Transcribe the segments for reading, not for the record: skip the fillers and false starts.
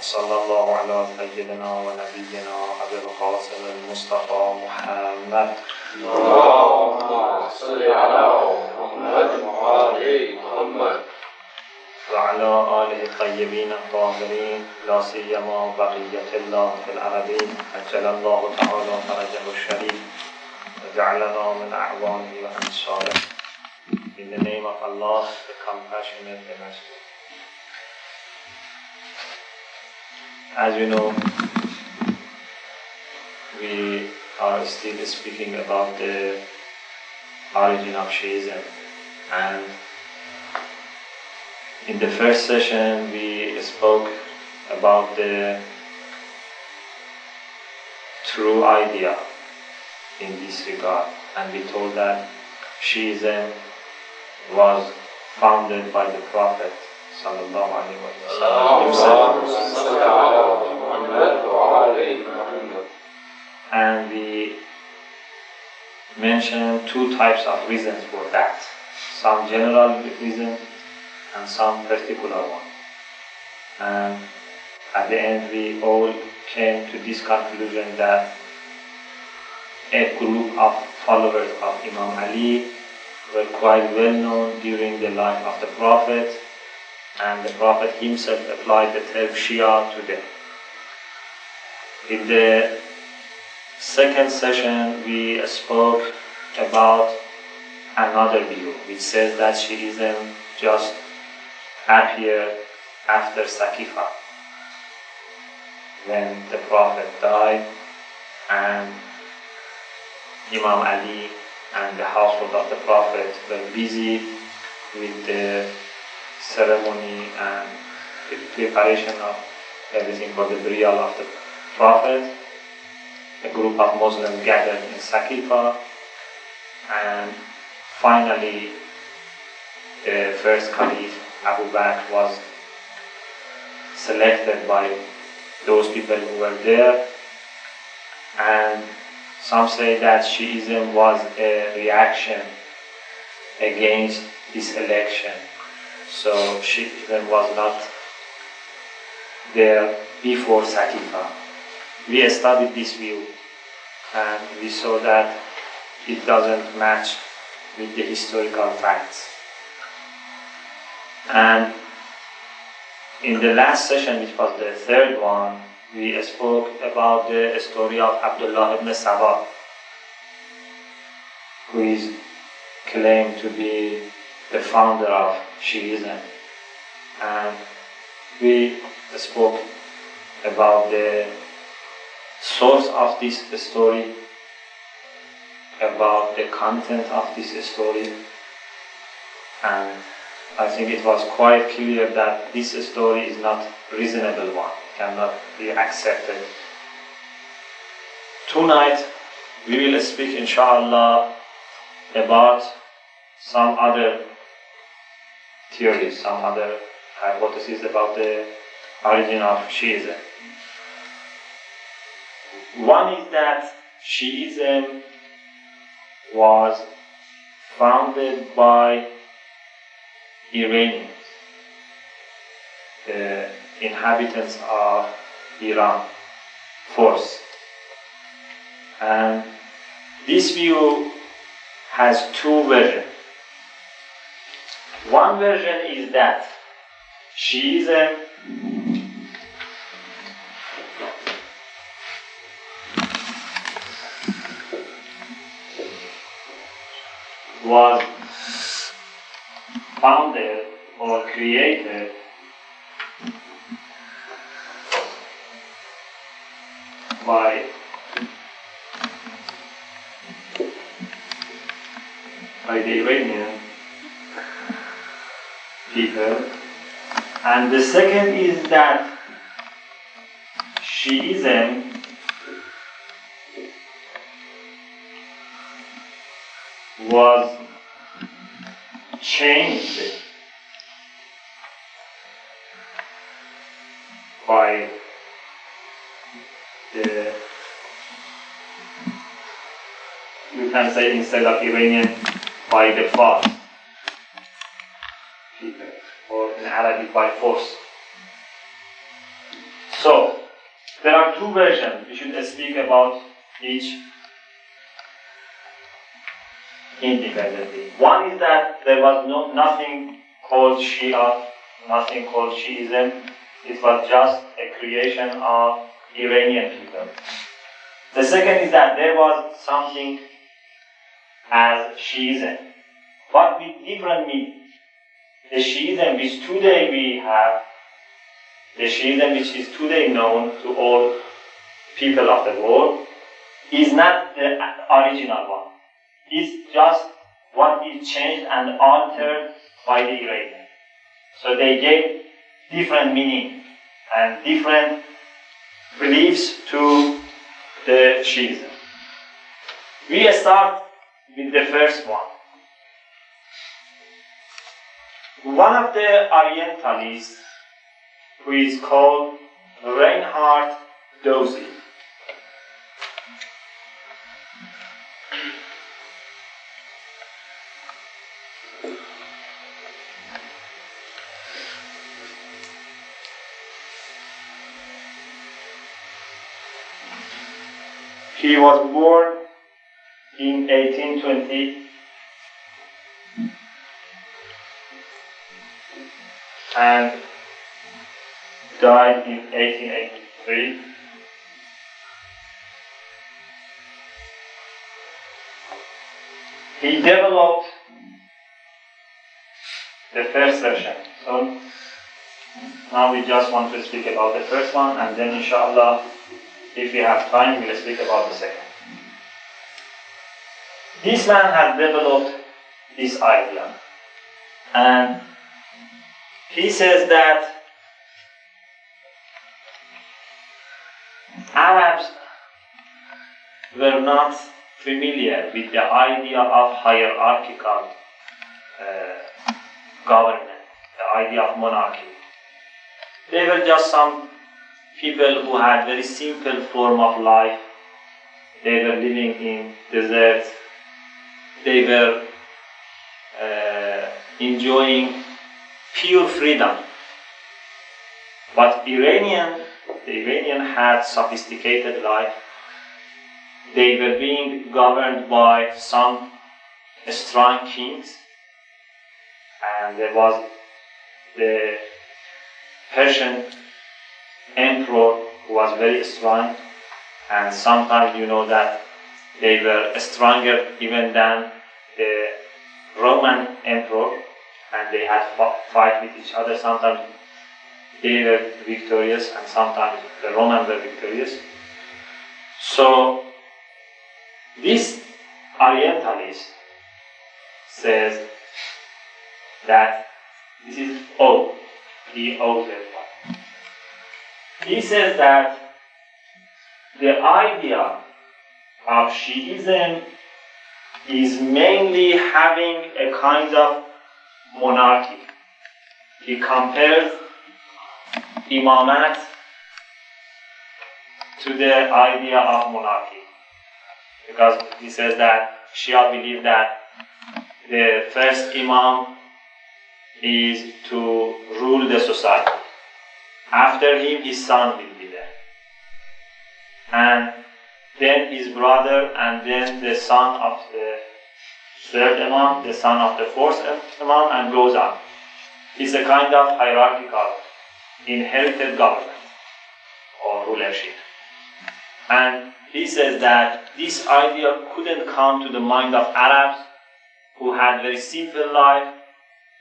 صلى الله على سيدنا ونبينا أبي القاسم المصطفى محمد. اللهم صل على محمد وعلى محمد وعلى آله الطيبين الطاهرين لا سيما بقية الله في الأرضين عجل الله تعالى فرجه الشريف وجعلنا من أعوانه وأنصاره. In the name of Allah, the compassionate, the merciful. As you know, we are still speaking about the origin of Shi'ism, and in the first session we spoke about the true idea in this regard, and we told that Shi'ism was founded by the Prophet sallallahu alaihi wasallam himself. And we mentioned two types of reasons for that. Some general reason and some particular one. And at the end we all came to this conclusion that a group of followers of Imam Ali were quite well known during the life of the Prophet, and the Prophet himself applied the term Shia to them. In the second session we spoke about another view which says that Shi'ism just appeared after Saqifa, when the Prophet died and Imam Ali and the household of the Prophet were busy with the ceremony and the preparation of everything for the burial of the Prophet. A group of Muslims gathered in Saqifa, and finally the first Caliph Abu Bakr was selected by those people who were there, and some say that Shi'ism was a reaction against this election. So Shi'ism was not there before Saqifa. We studied this view and we saw that it doesn't match with the historical facts. And in the last session, which was the third one, we spoke about the story of Abdullah ibn Saba, who is claimed to be the founder of Shi'ism. And we spoke about the source of this story, about the content of this story, and I think it was quite clear that this story is not a reasonable one, cannot be accepted. Tonight we will speak inshallah about some other theories, some other hypotheses about the origin of Shi'ism. One is that Shi'ism was founded by Iranians, the inhabitants of Iran, first. And this view has two versions. One version is that Shi'ism was founded or created by the Iranian people. And the second is that Shi'ism was changed by the, you can say instead of Iranian, by the Fars people, or in Arabic by force. So, there are two versions. We should speak about each independently. One is that there was nothing called Shia, nothing called Shi'ism. It was just a creation of Iranian people. The second is that there was something as Shi'ism, but with different meaning. The Shi'ism which today we have, the Shi'ism which is today known to all people of the world, is not the original one. It's just what is changed and altered by the Iranians. So they gave different meaning and different beliefs to the Shi'ism. We start with the first one. One of the Orientalists, who is called Reinhard Dozy, he was born in 1820 and died in 1883. He developed the first version. So now we just want to speak about the first one, and then inshallah, if we have time, we'll speak about the second. This man has developed this idea, and he says that Arabs were not familiar with the idea of hierarchical government, the idea of monarchy. They were just some people who had very simple form of life. They were living in deserts. They were enjoying pure freedom. But the Iranian had sophisticated life. They were being governed by some strong kings, and there was the Persian emperor who was very strong, and sometimes you know that they were stronger even than the Roman emperor, and they had fight with each other. Sometimes they were victorious, and sometimes the Romans were victorious. So this Orientalist says that this is old. He says that the idea of Shi'ism is mainly having a kind of monarchy. He compares imamat to the idea of monarchy, because he says that Shia believe that the first imam is to rule the society. After him, his son will be there, and then his brother, and then the son of the third imam, the son of the fourth imam, and goes on. It's a kind of hierarchical, inherited government or rulership. And he says that this idea couldn't come to the mind of Arabs who had very simple life,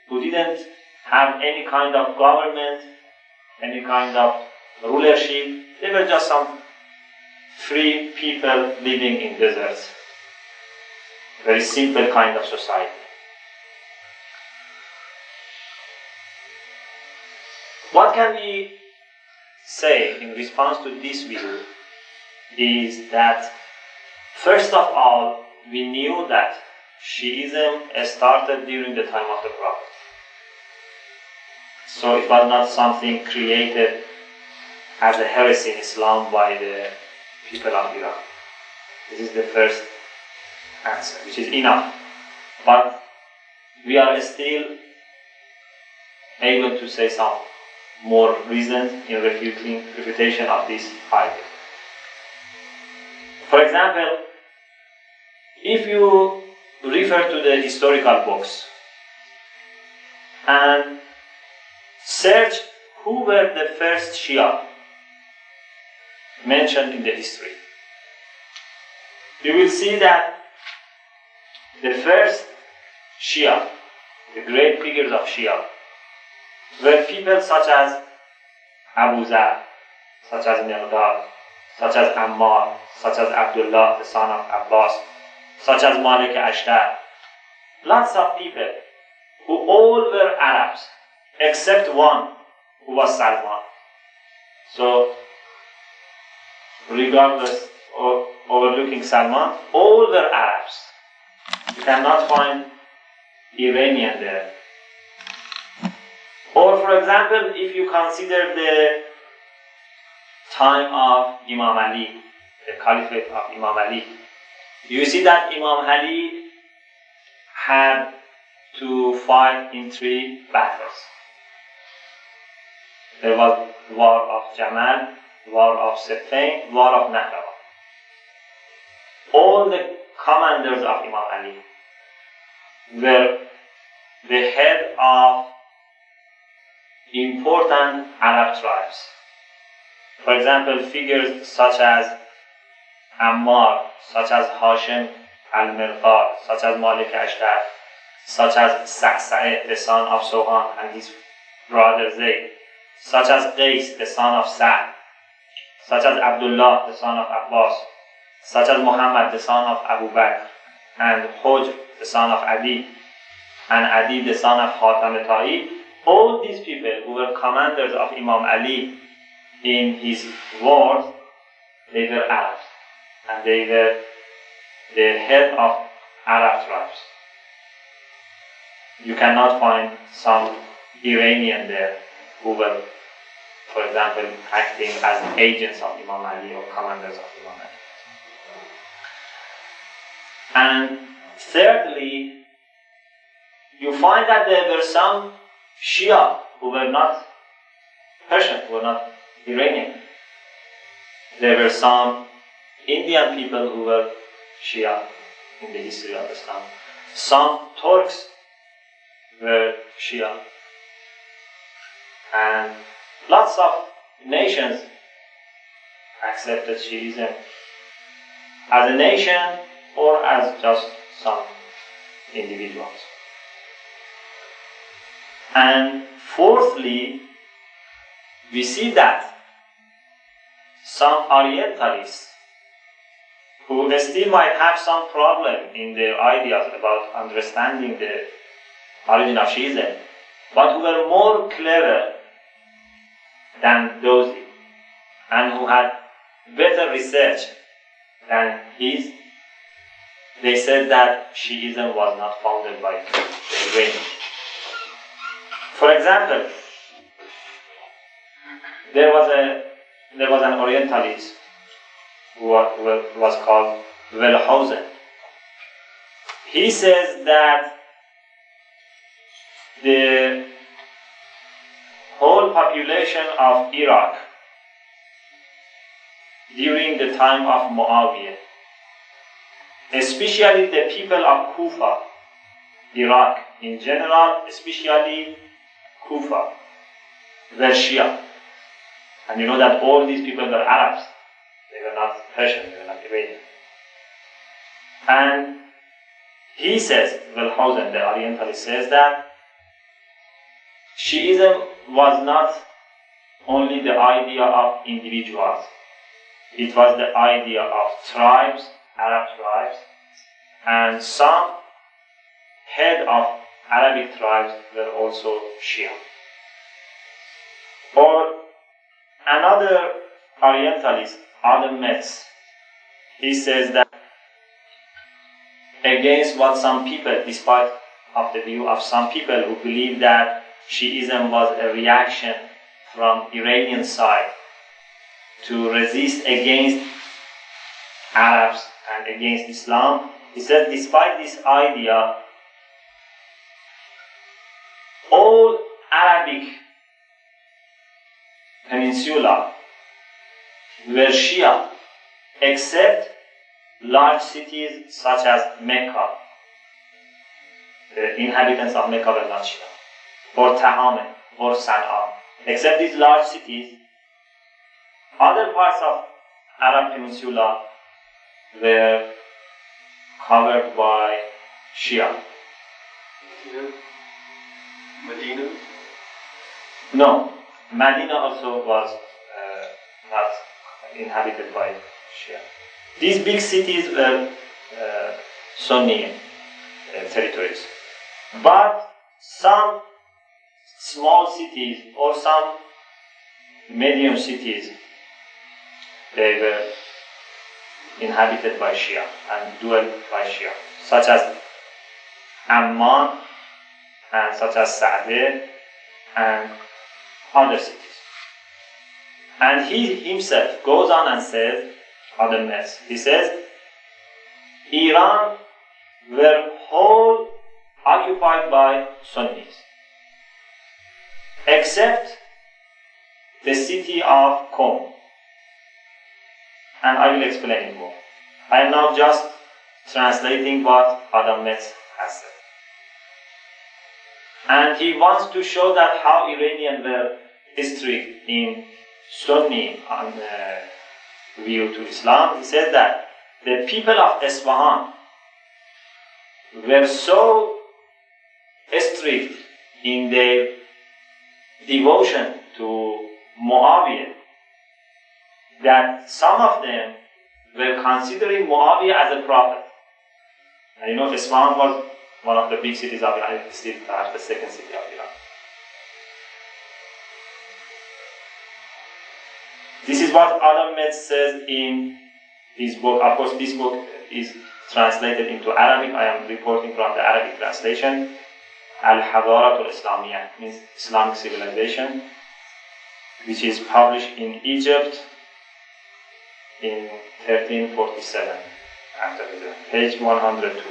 who didn't have any kind of government, any kind of rulership. They were just some free people living in deserts. Very simple kind of society. What can we say in response to this view is that, first of all, we knew that Shi'ism started during the time of the Prophet. So it was not something created as a heresy in Islam by the people of Iran. This is the first answer, which is enough. But we are still able to say some more reasons in refutation of this idea. For example, if you refer to the historical books and search who were the first Shia mentioned in the history, you will see that the first Shia, the great figures of Shia, were people such as Abu Zar, such as Miqdad, such as Ammar, such as Abdullah, the son of Abbas, such as Malik Ashtar. Lots of people who all were Arabs, except one who was Salman. So, regardless of overlooking Salman, all were Arabs. You cannot find Iranian there. Or for example, if you consider the time of Imam Ali, the caliphate of Imam Ali, you see that Imam Ali had to fight in 3 battles. There was war of Jamal, war of Siffin, war of Nahrawan. All the commanders of Imam Ali were the head of important Arab tribes. For example, figures such as Ammar, such as Hashim al-Mirqad, such as Malik Ashtar, such as Sa'id, the son of Sohan and his brother Zayd, such as Qais, the son of Sa'd, such as Abdullah, the son of Abbas, such as Muhammad, the son of Abu Bakr, and Hujr, the son of Adi, and Adi, the son of Khatam Ta'i. All these people who were commanders of Imam Ali in his wars, they were Arabs, and they were the head of Arab tribes. You cannot find some Iranian there who were, for example, acting as agents of Imam Ali or commanders of Imam Ali. And thirdly, you find that there were some Shia who were not Persian, who were not Iranian. There were some Indian people who were Shia in the history of Islam. Some Turks were Shia. And lots of nations accepted Shiism as a nation or as just some individuals. And fourthly, we see that some Orientalists who still might have some problem in their ideas about understanding the origin of Shiism, but who were more clever than those and who had better research than his, they said that Shiism was not founded by the Iranians. For example, there was an Orientalist who was called Wellhausen. He says that the whole population of Iraq during the time of Muawiyah, especially the people of Kufa, Iraq in general, especially Kufa, were Shia. And you know that all these people were Arabs. They were not Persian, they were not Iranian. And he says, Wellhausen, the Orientalist, says that Shiism was not only the idea of individuals. It was the idea of tribes, Arab tribes, and some head of Arabic tribes were also Shia. Or another Orientalist, Adam Metz, he says that against what some people, despite of the view of some people who believe that Shiism was a reaction from Iranian side to resist against Arabs and against Islam, he said despite this idea, all Arabic Peninsula were Shia, except large cities such as Mecca. The inhabitants of Mecca were not Shia, or Tahama, or Sana'a. Except these large cities, other parts of Arab Peninsula were covered by Shia. Medina? No, Medina also was not inhabited by Shia. These big cities were Sunni territories. But some small cities or some medium cities, they were inhabited by Shia and dwelt by Shia, such as Amman and such as Sa'deh and other cities. And he himself goes on and says, other myths, he says, Iran were whole occupied by Sunnis, except the city of Qom. And I will explain it more. I am now just translating what Adam Metz has said. And he wants to show that how Iranians were strict in Sunni view to Islam. He said that the people of Isfahan were so strict in their devotion to Muawiyah that some of them were considering Muawiyah as a prophet. And you know, Isfahan was one of the big cities of Iran, still perhaps the second city of Iran. This is what Adam Metz says in his book. Of course, this book is translated into Arabic. I am reporting from the Arabic translation. Al-Hadarat al-Islamiyah means Islamic civilization, which is published in Egypt in 1347 after Hijrah, page 102,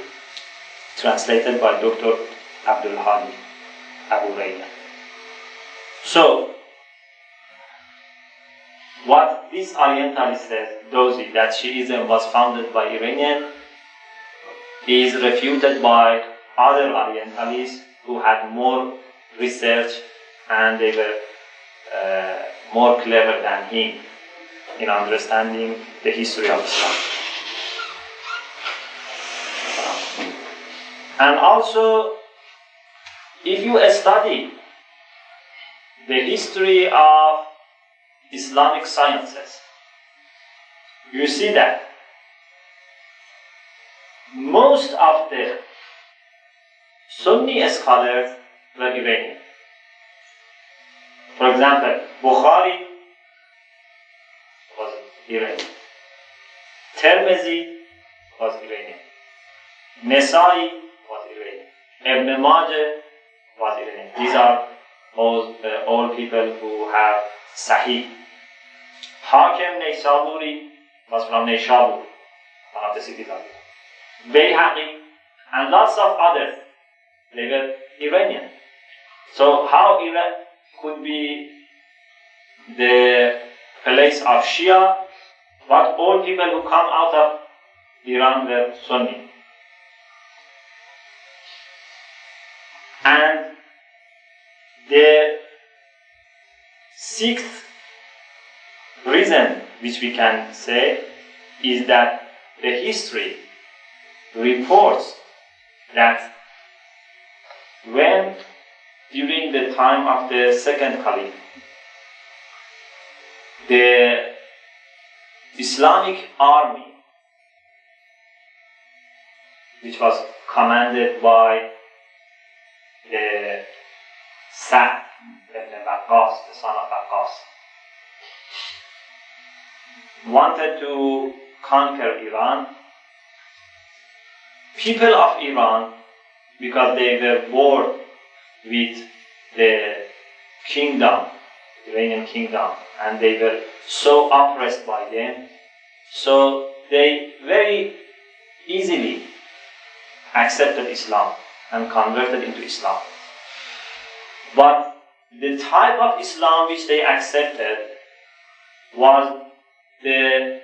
translated by Dr. Abdul Hadi Abu Rayya. So, what this Orientalist says, Dozy, that Shi'ism was founded by Iranians, is refuted by other Orientalists who had more research and they were more clever than him in understanding the history of Islam. And also, if you study the history of Islamic sciences, you see that most of the Sunni scholars were Iranian. For example, Bukhari was Iranian. Tirmizi was Iranian. Nesai was Iranian. Ibn Majah was Iranian. These are all people who have Sahih. Hakim Naysaburi was from Naysabur, one of the cities of Iran. Bayhaqi and lots of others, they were Iranian. So how Iran could be the place of Shia, but all people who come out of Iran were Sunni. And the sixth reason which we can say is that the history reports that when during the time of the second Caliph, the Islamic army, which was commanded by the Sa'd ibn Waqqas, the son of Waqqas, wanted to conquer Iran, people of Iran, because they were bored with the kingdom, Iranian kingdom, and they were so oppressed by them, so they very easily accepted Islam and converted into Islam. But the type of Islam which they accepted was the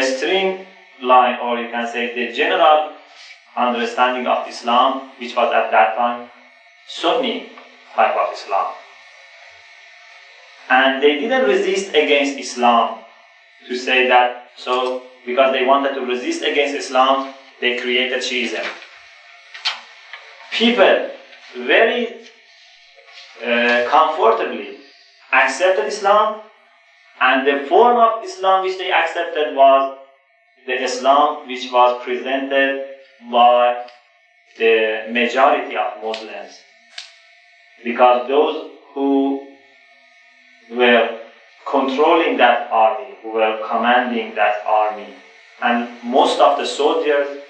streamline, or you can say the general understanding of Islam, which was at that time Sunni type of Islam. And they didn't resist against Islam to say that, so because they wanted to resist against Islam, they created Shiism. People very comfortably accepted Islam, and the form of Islam which they accepted was the Islam which was presented by the majority of Muslims. Because those who were controlling that army, who were commanding that army, and most of the soldiers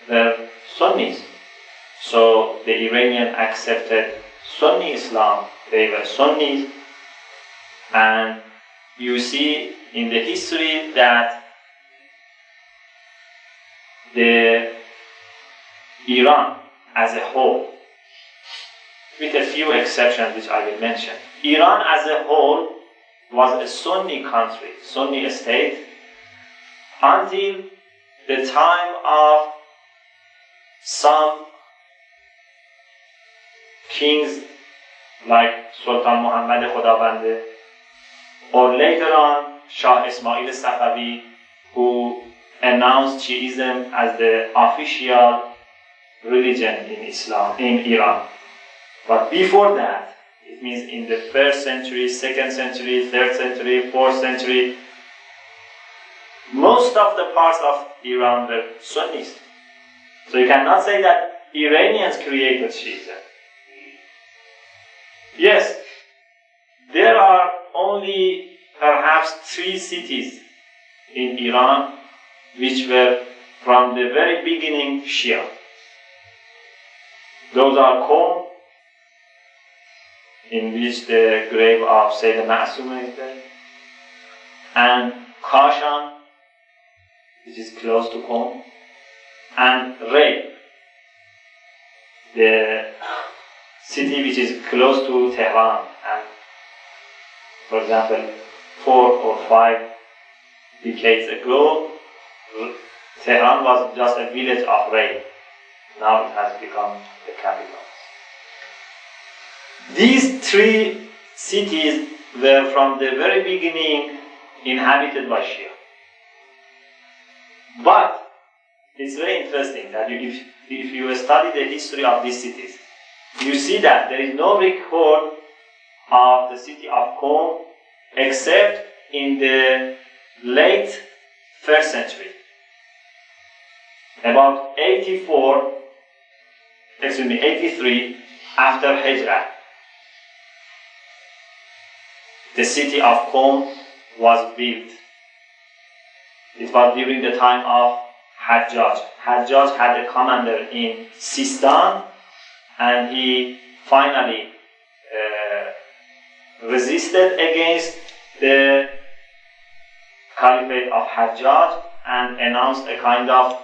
were Sunnis. So the Iranian accepted Sunni Islam, they were Sunnis, and you see in the history that the Iran as a whole, with a few exceptions which I will mention, Iran as a whole was a Sunni country, Sunni state, until the time of some kings like Sultan Muhammad Khudabande, or later on Shah Ismail Safavi, who announced Shiism as the official religion in Islam, in Iran. But before that, it means in the 1st century, 2nd century, 3rd century, 4th century, most of the parts of Iran were Sunnis. So you cannot say that Iranians created Shiism. Yes, there are only perhaps 3 cities in Iran which were from the very beginning Shia. Those are Qom, in which the grave of Sayyid Ma'sum is there, and Kashan, which is close to Qom, and Ray, the city which is close to Tehran. And for example, 4 or 5 decades ago, Tehran was just a village of Ray. Now it has become the capital. These 3 cities were from the very beginning inhabited by Shia. But it's very interesting that if you study the history of these cities, you see that there is no record of the city of Qom except in the late 1st century. About 83 after Hijrah, the city of Qom was built. It was during the time of Hajjaj. Hajjaj had a commander in Sistan, and he finally resisted against the caliphate of Hajjaj and announced a kind of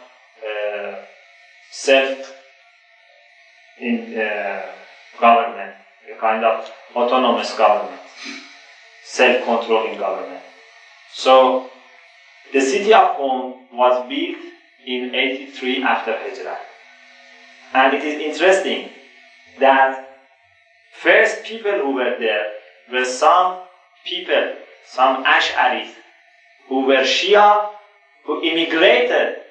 self-government, a kind of autonomous government, self-controlling government. So the city of Qom was built in 83 after Hijrah. And it is interesting that first people who were there were some people, some Ash'aris, who were Shia, who immigrated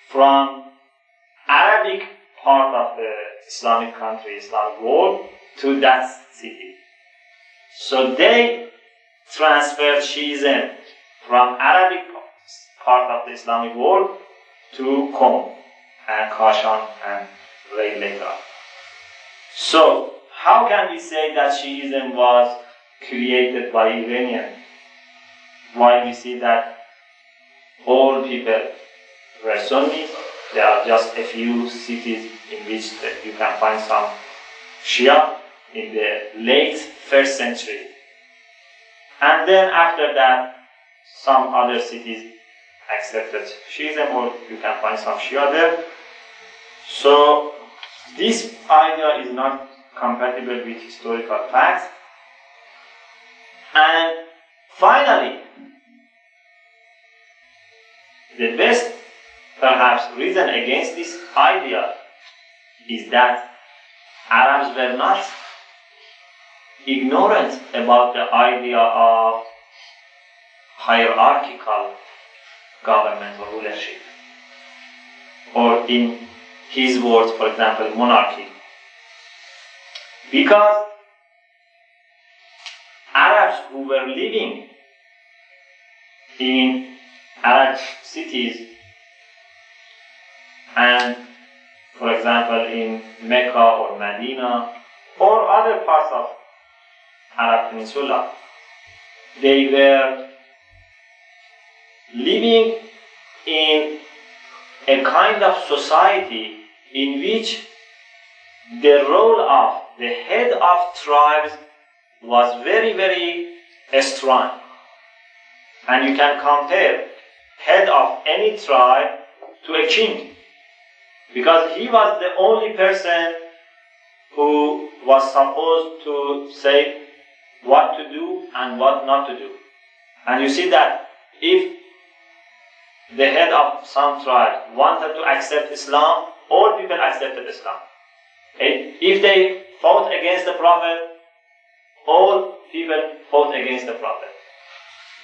from Arabic part of the Islamic country, Islamic world, to that city. So they transferred Shiism from Arabic part of the Islamic world to Qom and Kashan and Ray later. So how can we say that Shiism was created by Iranians, while we see that all people were Sunnis? There are just a few cities in which you can find some Shia in the late 1st century. And then after that, some other cities accepted Shiism, or you can find some Shia there. So this idea is not compatible with historical facts. And finally, the best perhaps reason against this idea is that Arabs were not ignorant about the idea of hierarchical government or rulership, or in his words, for example, monarchy. Because Arabs who were living in Arab cities and, for example, in Mecca or Medina or other parts of Arab Peninsula, they were living in a kind of society in which the role of the head of tribes was very, very strong. And you can compare head of any tribe to a king, because he was the only person who was supposed to say what to do and what not to do. And you see that if the head of some tribe wanted to accept Islam, all people accepted Islam. If they fought against the Prophet, all people fought against the Prophet.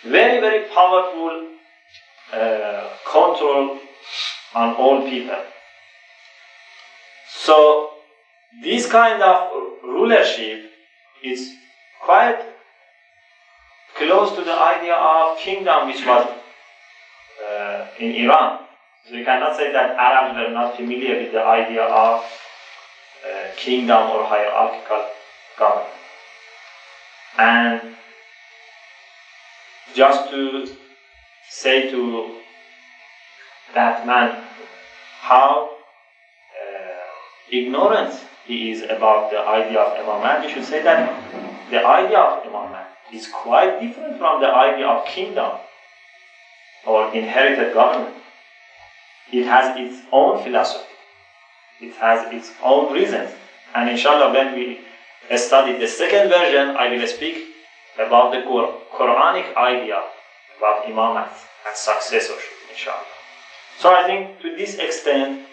Very, very powerful control on all people. So this kind of rulership is quite close to the idea of kingdom which was in Iran. So you cannot say that Arabs were not familiar with the idea of kingdom or hierarchical government. And just to say to that man how ignorant he is about the idea of imamate, you should say that the idea of imamate is quite different from the idea of kingdom or inherited government. It has its own philosophy. It has its own reasons. And inshallah, when we study the second version, I will speak about the Quranic idea about imamate and successorship, inshallah. So I think to this extent,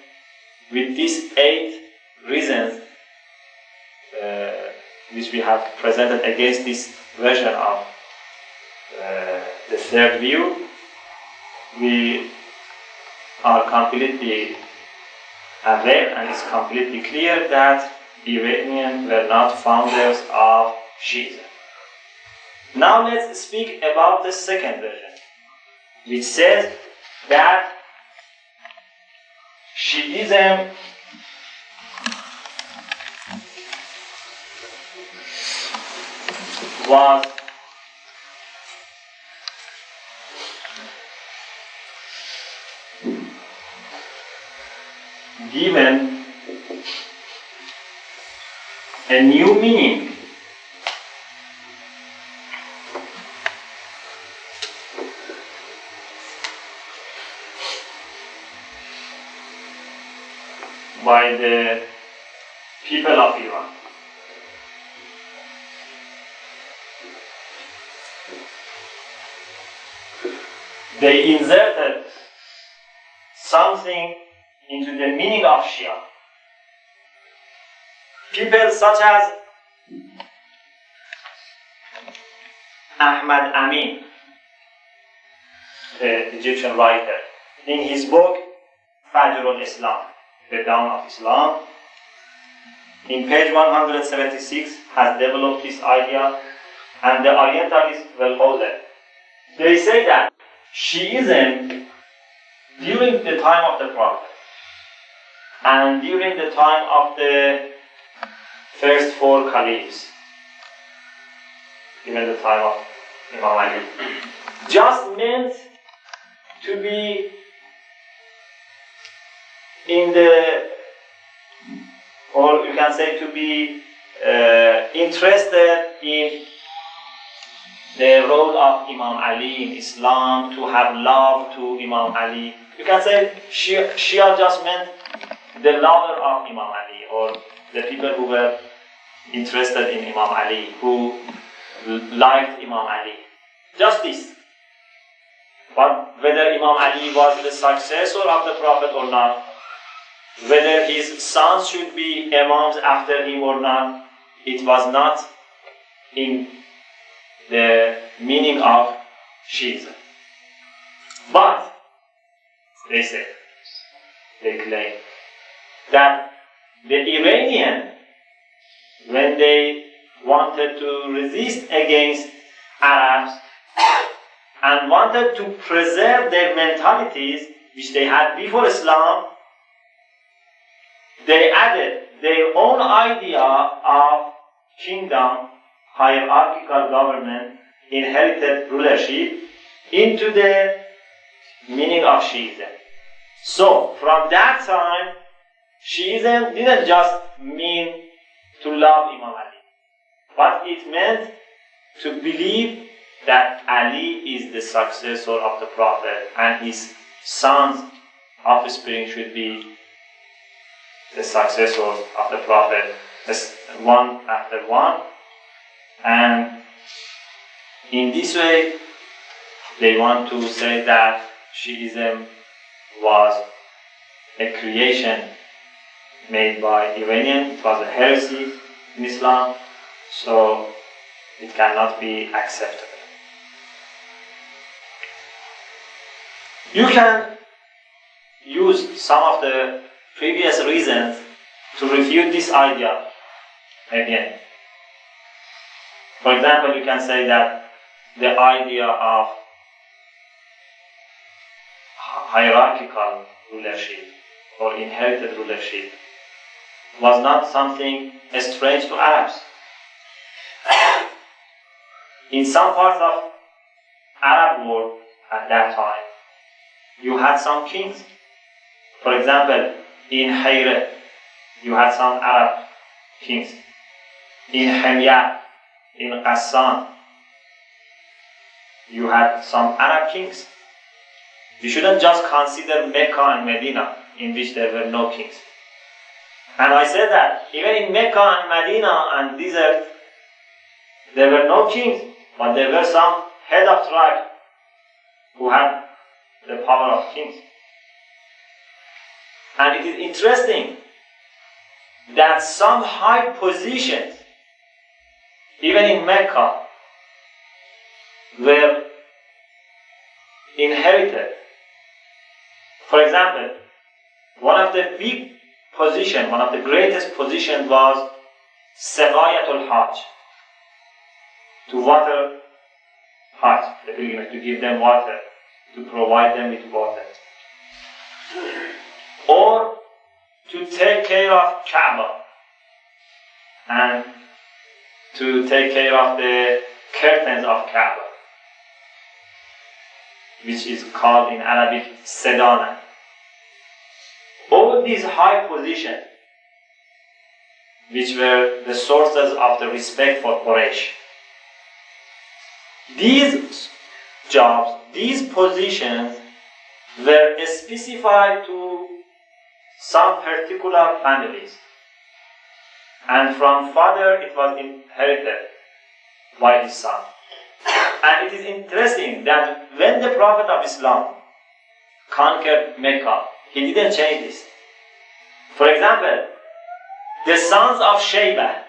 with these 8 reasons which we have presented against this version of the third view, we are completely aware and it's completely clear that Iranians were not founders of Shi'ism. Now let's speak about the second version, which says that Shi'ism was given a new meaning by the people of Iran. They inserted something into the meaning of Shia. People such as Ahmad Amin, the Egyptian writer, in his book Fajr Islam, The Dawn of Islam, in page 176 has developed this idea, and the Orientalists will hold it. They say that Shi'ism during the time of the Prophet and during the time of the first 4 caliphs, even the time of Imam Ali, just meant to be in the, or you can say to be interested in the role of Imam Ali in Islam, to have love to Imam Ali. You can say Shia just meant the lover of Imam Ali, or the people who were interested in Imam Ali, who liked Imam Ali. Just this. But whether Imam Ali was the successor of the Prophet or not, whether his sons should be imams after him or not, it was not in the meaning of Shi'ism. But they say, they claim that the Iranian, when they wanted to resist against Arabs and wanted to preserve their mentalities which they had before Islam, they added their own idea of kingdom, hierarchical government, inherited rulership into the meaning of Shi'ism. So, from that time, Shi'ism didn't just mean to love Imam Ali, but it meant to believe that Ali is the successor of the Prophet and his sons' offspring should be the successors of the Prophet, one after one. And in this way, they want to say that Shi'ism was a creation made by Iranian. It was a heresy in Islam, so it cannot be accepted. You can use some of the previous reasons to refute this idea again. For example, you can say that the idea of hierarchical rulership or inherited rulership was not something strange to Arabs. In some parts of Arab world at that time, you had some kings. For example, in Hira, you had some Arab kings. In Himyar, in Qassan, you had some Arab kings. You shouldn't just consider Mecca and Medina, in which there were no kings. And I said that even in Mecca and Medina and desert, there were no kings, but there were some head of tribe who had the power of kings. And it is interesting that some high positions, even in Mecca, were inherited. For example, one of the big positions, one of the greatest positions was Saqayatul Hajj, to water Hajj, the pilgrims, to give them water, to provide them with water. Or to take care of Kaaba and to take care of the curtains of Kaaba, which is called in Arabic Sedana. All these high positions, which were the sources of the respect for Quraysh, these jobs, these positions were specified to some particular families, and from father it was inherited by his son. And it is interesting that when the Prophet of Islam conquered Mecca, he didn't change this. For example, the sons of Shayba,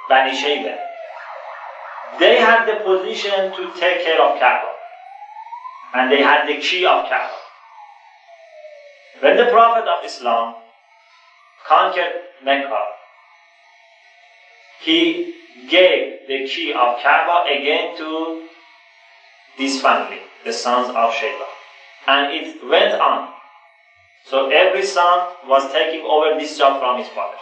Bani Shayba, they had the position to take care of Kaaba, and they had the key of Kaaba. When the Prophet of Islam conquered Mecca, he gave the key of Kaaba again to this family, the sons of Shayba. And it went on. So every son was taking over this job from his father.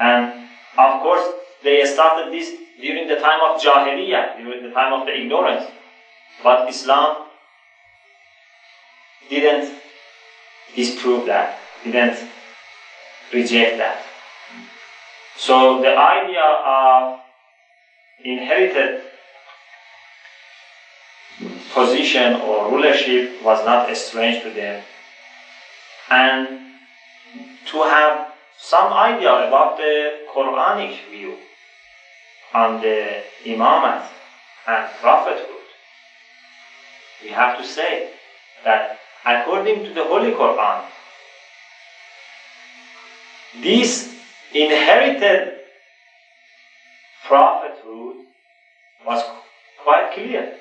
And of course, they started this during the time of Jahiliyyah, during the time of the ignorance. But Islam didn't disprove that, didn't reject that. So the idea of inherited position or rulership was not strange to them. And to have some idea about the Quranic view on the imamat and prophethood, we have to say that according to the Holy Quran, this inherited prophethood was quite clear.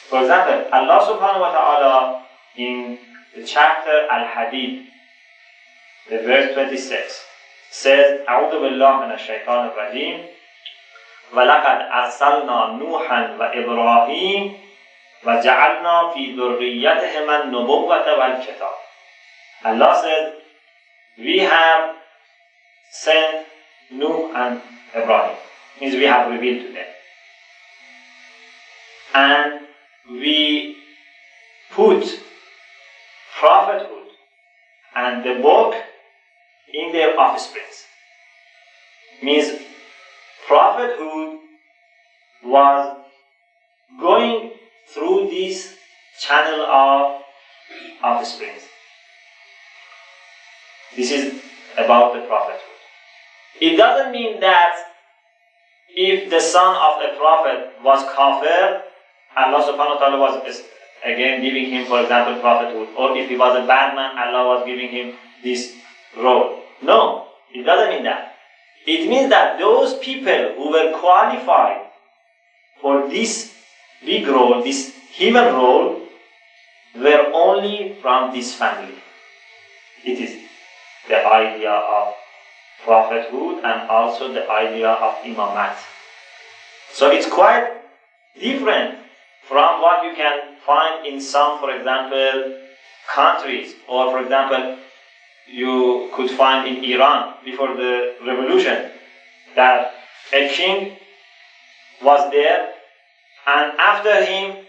For example, Allah subhanahu wa ta'ala in the chapter Al-Hadid, the verse 26, says, أعوذ بالله من الشيطان الرجيم وَلَقَدْ أَرْسَلْنَا نُوحًا وَإِبْرَاهِيمَ وَجَعَلْنَا فِي ذُرِّيَّتِهِمَا النُّبُوَّةَ وَالْكِتَابَ. Allah said, we have sent Nuh and Ibrahim, means we have revealed to them. And we put prophethood and the book in their offsprings. Means prophethood was going through this channel of offsprings. This is about the prophethood. It doesn't mean that if the son of a prophet was kafir, Allah subhanahu wa ta'ala was again giving him, for example, prophethood. Or if he was a bad man, Allah was giving him this role. No, it doesn't mean that. It means that those people who were qualified for this big role, this human role, were only from this family. It is the idea of prophethood and also the idea of imamat. So it's quite different from what you can find in some, for example, countries, or for example, you could find in Iran before the revolution, that a king was there, and after him,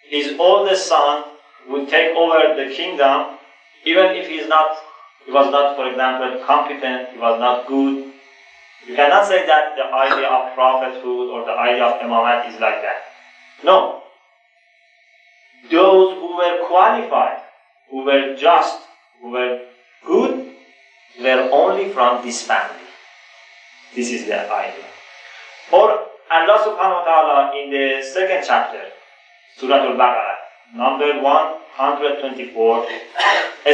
his oldest son would take over the kingdom, even if he was not, for example, competent, he was not good. You cannot say that the idea of prophethood or the idea of imamat is like that. No. Those who were qualified, who were just, who were good, were only from this family. This is the idea. Or Allah subhanahu wa ta'ala in the second chapter, Surah Al-Baqarah, number 124,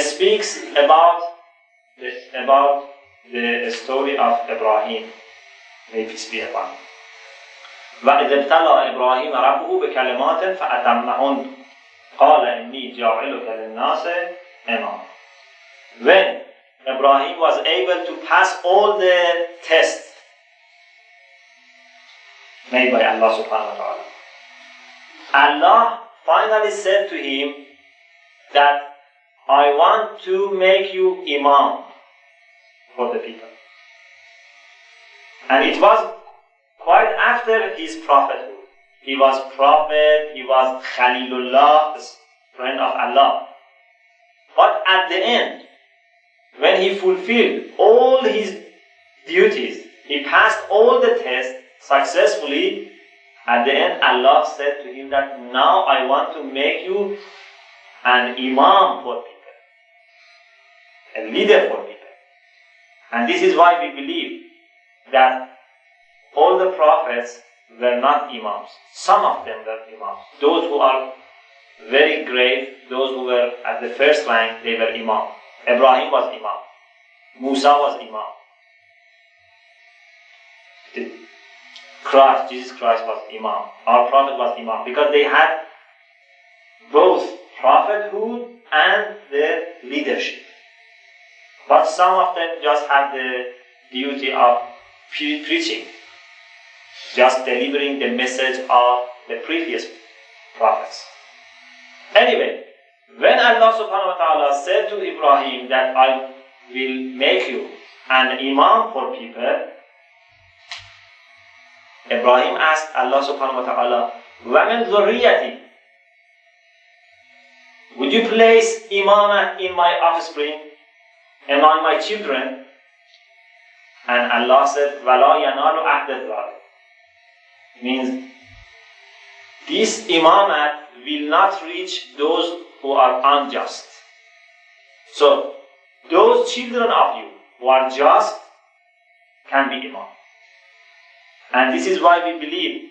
speaks about the story of Ibrahim. May peace be upon him. وَإِذْ ابْتَلَى إِبْرَاهِيمَ رَبُّهُ بِكَلِمَاتٍ فَأَتَمَّهُنَّ قَالَ إِنِّي جَاعِلُكَ لِلنَّاسِ إِمَامًا. When Ibrahim was able to pass all the tests made by Allah subhanahu wa ta'ala, Allah finally said to him that I want to make you imam for the people. And it was quite after his prophethood. He was prophet, he was Khalilullah, the friend of Allah. But at the end, when he fulfilled all his duties, he passed all the tests successfully, at the end Allah said to him that now I want to make you an imam for people, a leader for people. And this is why we believe that all the prophets were not imams. Some of them were imams. Those who are very great, those who were at the first rank, they were imam. Ibrahim was imam. Musa was imam. Jesus Christ was imam. Our prophet was imam. Because they had both prophethood and the leadership. But some of them just had the duty of preaching, just delivering the message of the previous prophets. Anyway, when Allah subhanahu wa ta'ala said to Ibrahim that I will make you an imam for people, Ibrahim asked Allah subhanahu wa ta'ala, وَمِنْ ذُرِّيَّتِي, would you place imamah in my offspring, among my children? And Allah said, وَلَا يَنَالُ عَهْدَ الظَّالِمِ, means this imamat will not reach those who are unjust. So, those children of you who are just can be imam. And this is why we believe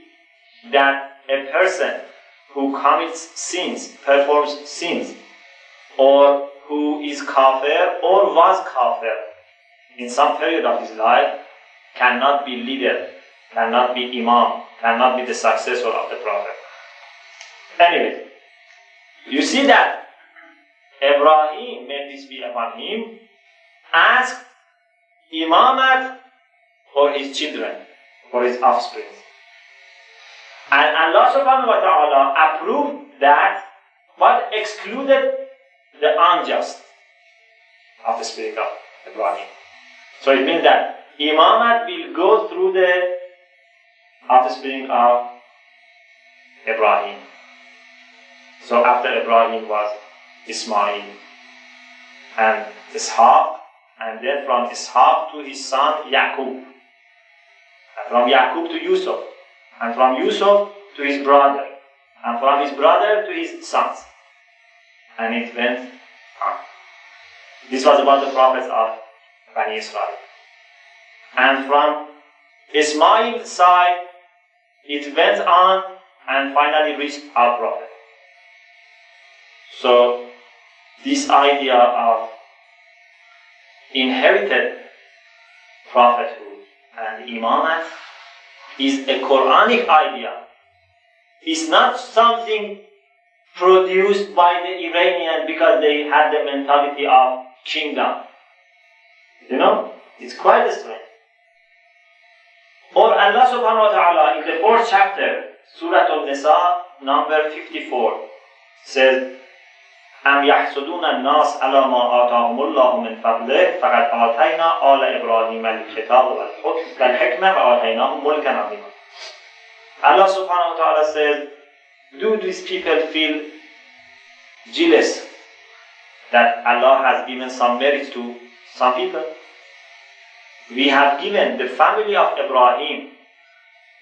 that a person who commits sins, performs sins, or who is kafir or was kafir in some period of his life cannot be leader, cannot be imam, cannot be the successor of the Prophet. Anyway, you see that Ibrahim, may peace be upon him, asked imamat for his children, for his offspring. And Allah subhanahu wa ta'ala approved that, but excluded the unjust of the spirit of Ibrahim. So it means that imamat will go through the offspring of Ibrahim. So after Ibrahim was Ismail and Ishaq, and then from Ishaq to his son Yaqub, and from Yaqub to Yusuf, and from Yusuf to his brother, and from his brother to his sons. And it went on. This was about the prophets of Bani Israel. And from Ismail's side, it went on and finally reached our prophet. So, this idea of inherited prophethood and imamat is a Quranic idea. It's not something produced by the Iranians because they had the mentality of kingdom. You know, it's quite strange. Or Allah subhanahu wa ta'ala in the 4th chapter, Surah Al-Nisa, number 54, says, أَمْ يَحْسُدُونَ النَّاسَ عَلَى مَا آتَاهُمُ اللَّهُ مِنْ فَضْلِهِ فَقَدْ آتَيْنَا آلَ إِبْرَاهِيمَ الْكِتَابَ وَالْحِكْمَةَ وَآتَيْنَاهُمْ مُلْكًا عَظِيمًا. Allah subhanahu wa ta'ala says, do these people feel jealous that Allah has given some merit to some people? We have given the family of Ibrahim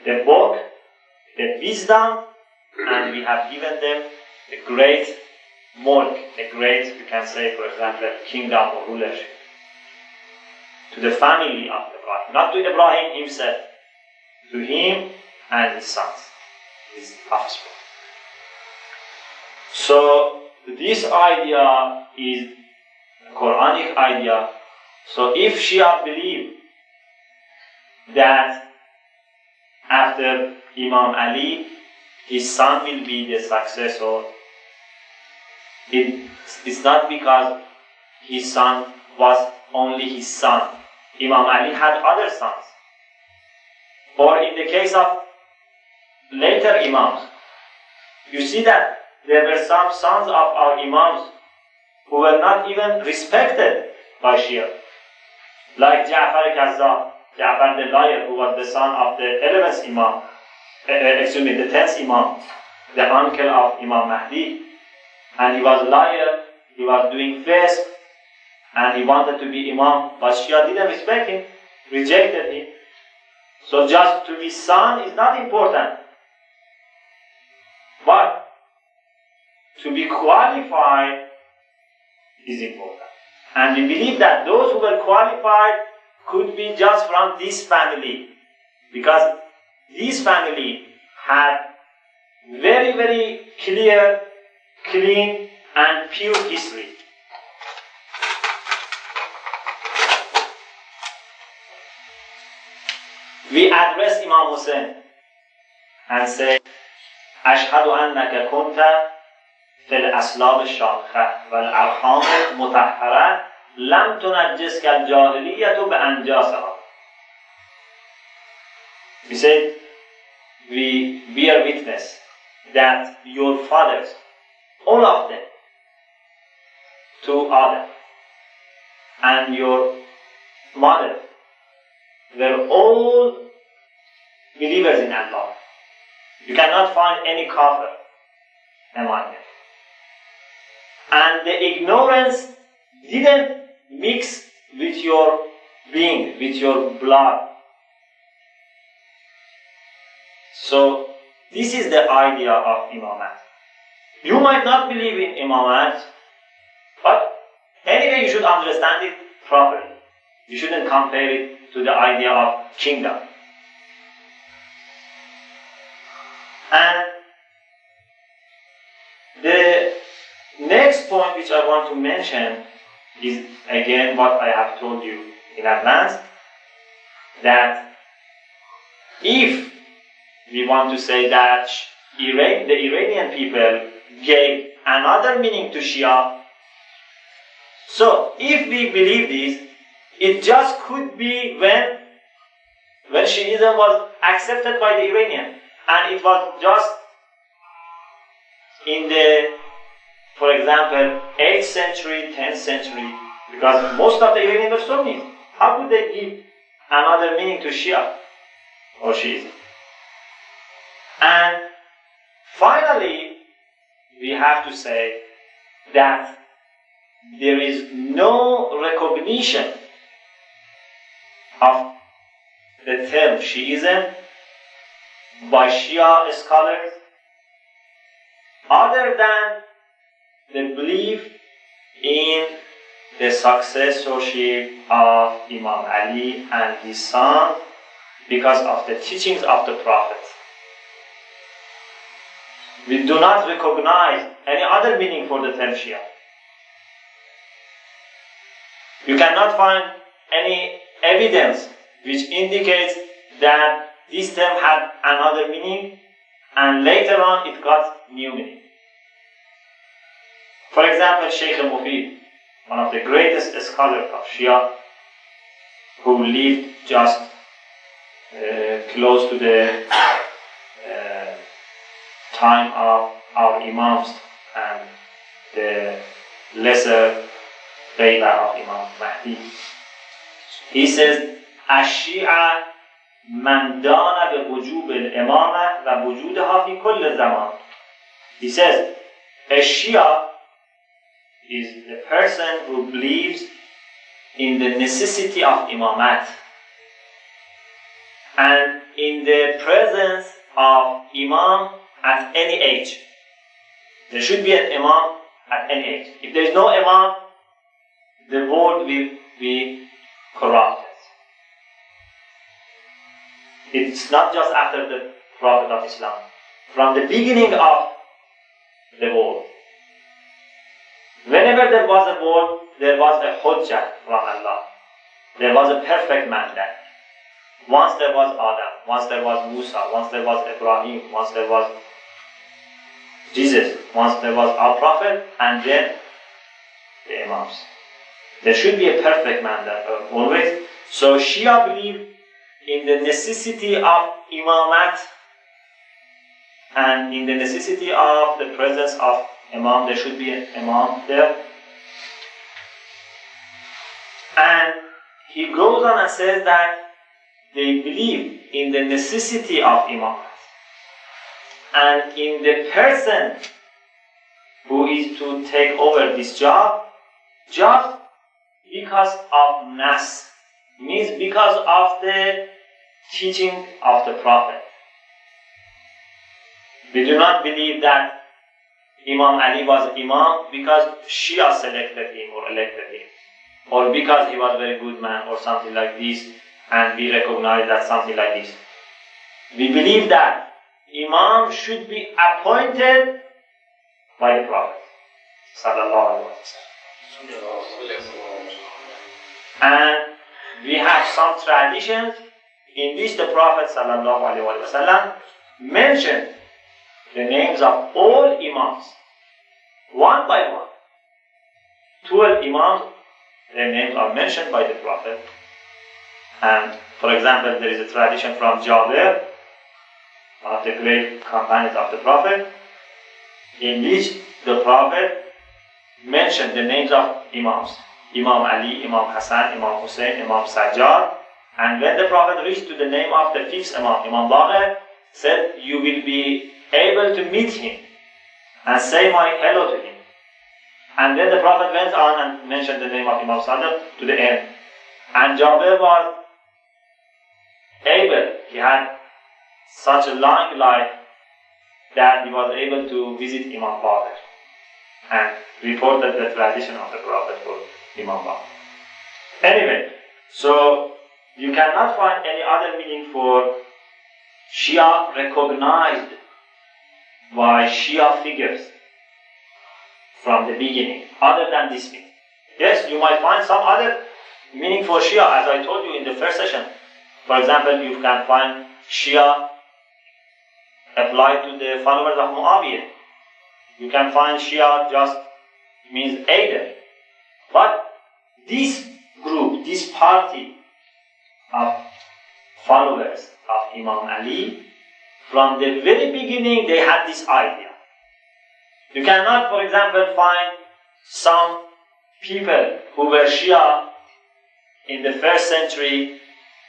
the book, the wisdom, and we have given them the great mulk, the great, you can say, for example, kingdom or rulership. To the family of Ibrahim, not to Ibrahim himself, to him and his sons, his offspring. So, this idea is a Quranic idea. So, if Shia believe that after Imam Ali, his son will be the successor, it's not because his son was only his son. Imam Ali had other sons. Or in the case of later Imams, you see that there were some sons of our Imams who were not even respected by Shia. Like Ja'far Kazzab, Ja'far the liar, who was the son of the 11th Imam, the 10th Imam, the uncle of Imam Mahdi. And he was a liar, he was doing fast, and he wanted to be Imam, but Shia didn't respect him, rejected him. So just to be son is not important. But to be qualified is important. And we believe that those who were qualified could be just from this family, because this family had very, very clear, clean and pure history. We address Imam Hussein and say, أشهد أنك كنت في الأسلاب الشامخة والأرحام المطهرة لم تنجسك الجاهلية بأنجاسها. We said, we bear witness that your fathers, all of them, to Adam, and your mother, were all believers in Allah. You cannot find any kafir among them. And the ignorance didn't mix with your being, with your blood. So, this is the idea of imamat. You might not believe in imamat, but anyway you should understand it properly. You shouldn't compare it to the idea of kingdom. And the next point which I want to mention is again what I have told you in advance, that if we want to say that the Iranian people gave another meaning to Shia, so if we believe this, it just could be when Shiism was accepted by the Iranian, and it was just in the, for example, 8th century, 10th century, because most of the Iranians were Sunnis. How could they give another meaning to Shia or Shiism? And finally, we have to say that there is no recognition of the term Shiism by Shia scholars other than the belief in the successorship of Imam Ali and his son because of the teachings of the Prophet. We do not recognize any other meaning for the term Shia. You cannot find any evidence which indicates that this term had another meaning and later on it got new meaning. For example, Sheikh Mufid, one of the greatest scholars of Shia, who lived just close to the time of our Imams and the lesser Bay'ah of Imam Mahdi. He says, الشيعة من دان بوجوب الإمامة ووجودها في كل زمان. He says, a Shia is the person who believes in the necessity of imamat and in the presence of imam at any age. There should be an imam at any age. If there is no imam, the world will be corrupted. It's not just after the Prophet of Islam. From the beginning of the world, whenever there was a world, there was a hujjah from Allah. There was a perfect man then. Once there was Adam, once there was Musa, once there was Ibrahim, once there was Jesus, once there was our Prophet, and then the Imams. There should be a perfect man there always. So Shia believe in the necessity of imamat and in the necessity of the presence of imam. There should be an imam there. And he goes on and says that they believe in the necessity of imamat and in the person who is to take over this job just because of nas, means because of the teaching of the Prophet. We do not believe that Imam Ali was Imam because Shia selected him or elected him, or because he was a very good man or something like this, and we recognize that something like this. We believe that Imam should be appointed by the Prophet sallallahu alaihi wasallam. And we have some traditions in which the Prophet sallallahu alaihi wasallam mentioned the names of all Imams, one by one. 12 Imams, their names are mentioned by the Prophet. And for example, there is a tradition from Jabir, one of the great companions of the Prophet, in which the Prophet mentioned the names of Imams. Imam Ali, Imam Hassan, Imam Hussein, Imam Sajjad. And when the Prophet reached to the name of the fifth Imam, Imam Baqir, said, you will be able to meet him and say my hello to him. And then the Prophet went on and mentioned the name of Imam Sadiq to the end. And Jabir was able, he had such a long life that he was able to visit Imam Baqir and reported the tradition of the Prophet for Imam Baqir. Anyway, so you cannot find any other meaning for Shia recognized by Shia figures from the beginning, other than this meaning. Yes, you might find some other meaning for Shia, as I told you in the first session. For example, you can find Shia applied to the followers of Muawiyah. You can find Shia just means aider. But this group, this party of followers of Imam Ali, from the very beginning they had this idea. You cannot, for example, find some people who were Shia in the first century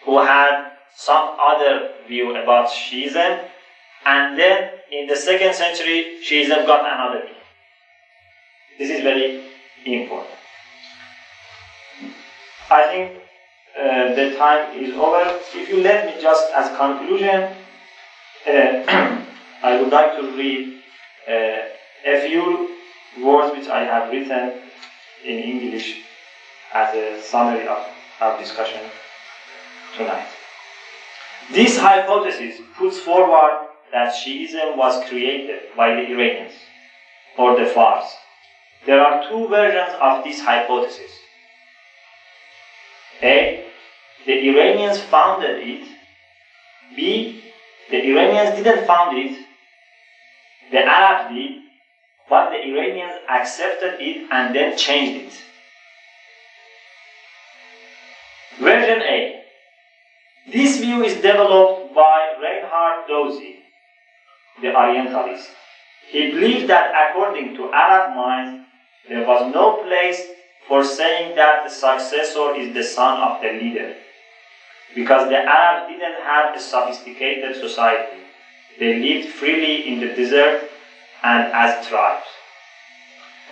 who had some other view about Shiism, and then in the second century Shiism got another view. This is very important. I think the time is over. If you let me just as conclusion, I would like to read a few words which I have written in English as a summary of our discussion tonight. This hypothesis puts forward that Shiism was created by the Iranians or the Fars. There are two versions of this hypothesis. A, the Iranians founded it. B, the Iranians didn't found it. The Arabs did, but the Iranians accepted it and then changed it. Version A. This view is developed by Reinhard Dozy, the Orientalist. He believed that according to Arab minds, there was no place for saying that the successor is the son of the leader, because the Arabs didn't have a sophisticated society. They lived freely in the desert and as tribes.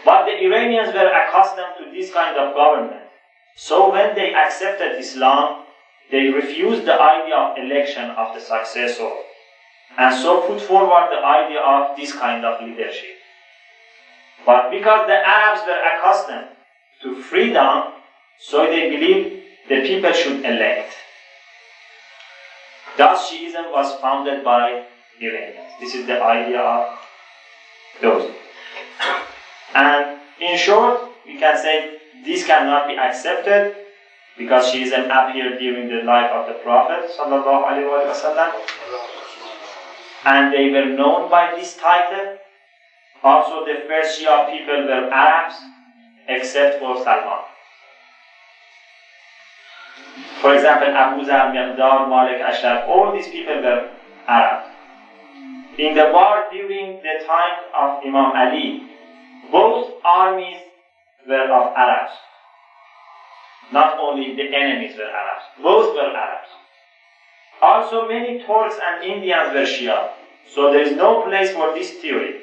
But the Iranians were accustomed to this kind of government. So when they accepted Islam, they refused the idea of election of the successor, and so put forward the idea of this kind of leadership. But because the Arabs were accustomed to freedom, so they believed the people should elect. Thus Shiism was founded by Iranians. This is the idea of those. And in short, we can say this cannot be accepted because Shiism appeared during the life of the Prophet ﷺ, and they were known by this title. Also, the first Shia people were Arabs, except for Salman. For example, Abu Zar, Miqdar, Malik, Ashraf, all these people were Arabs. In the war during the time of Imam Ali, both armies were of Arabs. Not only the enemies were Arabs, both were Arabs. Also, many Turks and Indians were Shia, so there is no place for this theory.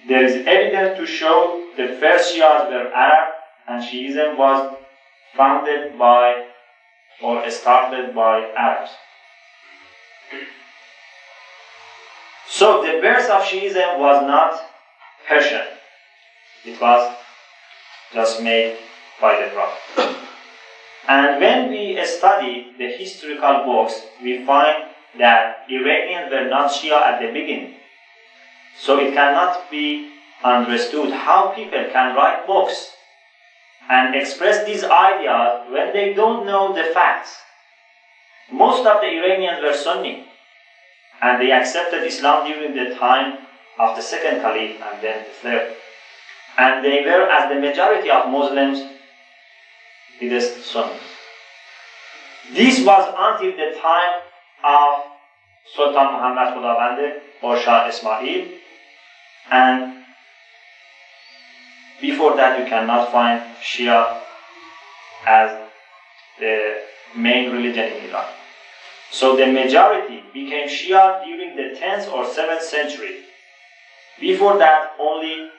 There is evidence to show the first Shias were Arab, and Shiism was founded by or started by Arabs. So the birth of Shiism was not Persian. It was just made by the Prophet. And when we study the historical books, we find that Iranians were not Shia at the beginning. So it cannot be understood how people can write books and express these ideas when they don't know the facts. Most of the Iranians were Sunni, and they accepted Islam during the time of the second Caliph and then the third. And they were, as the majority of Muslims, it is Sunni. This was until the time of Sultan Muhammad Khudavande or Shah Ismail, and before that you cannot find Shia as the main religion in Iran. So the majority became Shia during the 10th or 7th century. Before that, only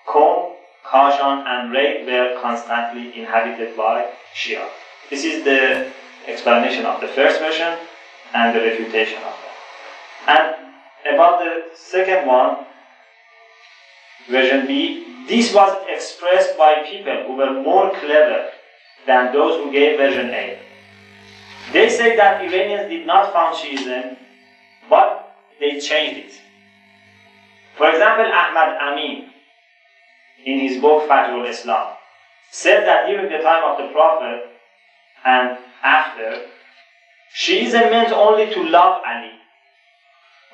Qom, Kashan and Ray were constantly inhabited by Shia. This is the explanation of the first version and the refutation of that. And about the second one, version B, this was expressed by people who were more clever than those who gave version A. They say that Iranians did not found Shiism, but they changed it. For example, Ahmad Amin, in his book Fajrul Islam, said that during the time of the Prophet and after, Shiism meant only to love Ali.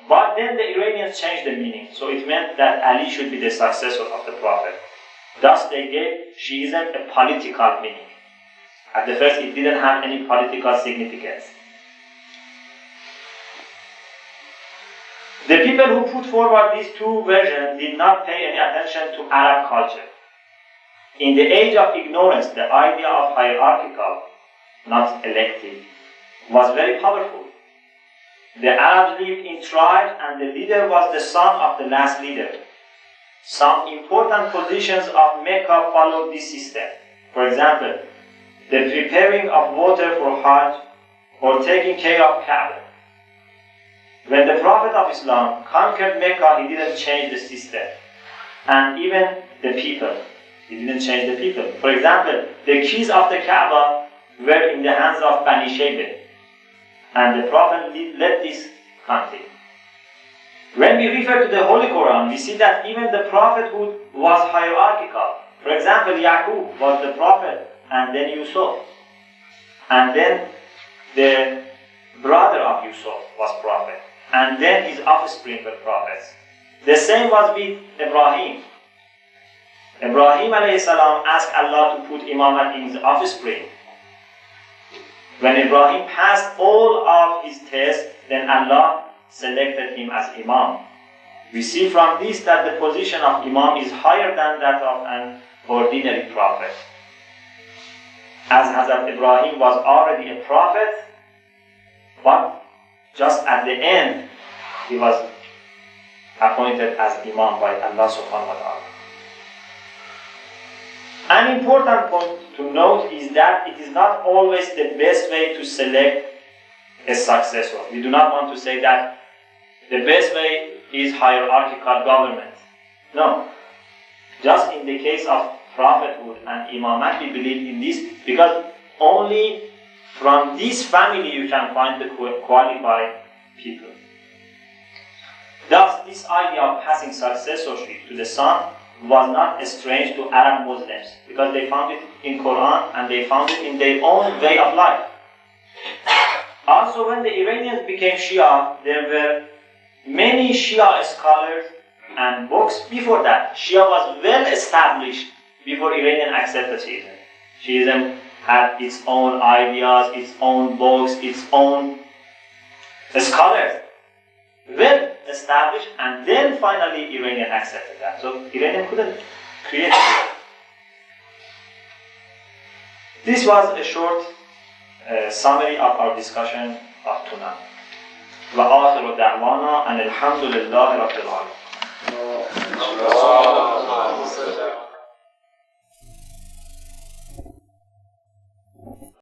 But then the Iranians changed the meaning, so it meant that Ali should be the successor of the Prophet. Thus they gave Shiism a political meaning. At the first it didn't have any political significance. The people who put forward these two versions did not pay any attention to Arab culture. In the age of ignorance, the idea of hierarchical, not elective, was very powerful. The Arabs lived in tribes and the leader was the son of the last leader. Some important positions of Mecca followed this system. For example, the preparing of water for Hajj or taking care of Kaaba. When the Prophet of Islam conquered Mecca, he didn't change the system. And even the people, he didn't change the people. For example, the keys of the Kaaba were in the hands of Bani Shaybah. And the Prophet led this country. When we refer to the Holy Quran, we see that even the prophethood was hierarchical. For example, Yaqub was the prophet, and then Yusuf. And then the brother of Yusuf was prophet. And then his offspring were prophets. The same was with Ibrahim. Ibrahim alayhi salam asked Allah to put imamat in his offspring. When Ibrahim passed all of his tests, then Allah selected him as Imam. We see from this that the position of Imam is higher than that of an ordinary prophet. As Hazrat Ibrahim was already a prophet, but just at the end, he was appointed as Imam by Allah subhanahu wa ta'ala. An important point to note is that it is not always the best way to select a successor. We do not want to say that the best way is hierarchical government. No. Just in the case of prophethood and imamat, we believe in this because only from this family you can find the qualified people. Thus, this idea of passing successorship to the son was not strange to Arab Muslims because they found it in Quran and they found it in their own way of life. Also, when the Iranians became Shia, there were many Shia scholars and books before that. Shia was well established before Iranian accepted Shiism. Shiism had its own ideas, its own books, its own scholars. Well established, and then finally Iranian accepted that. So Iranian couldn't create it. This was a short summary of our discussion of tonight. وآخر دعوانا أن الحمد لله رب العالمين.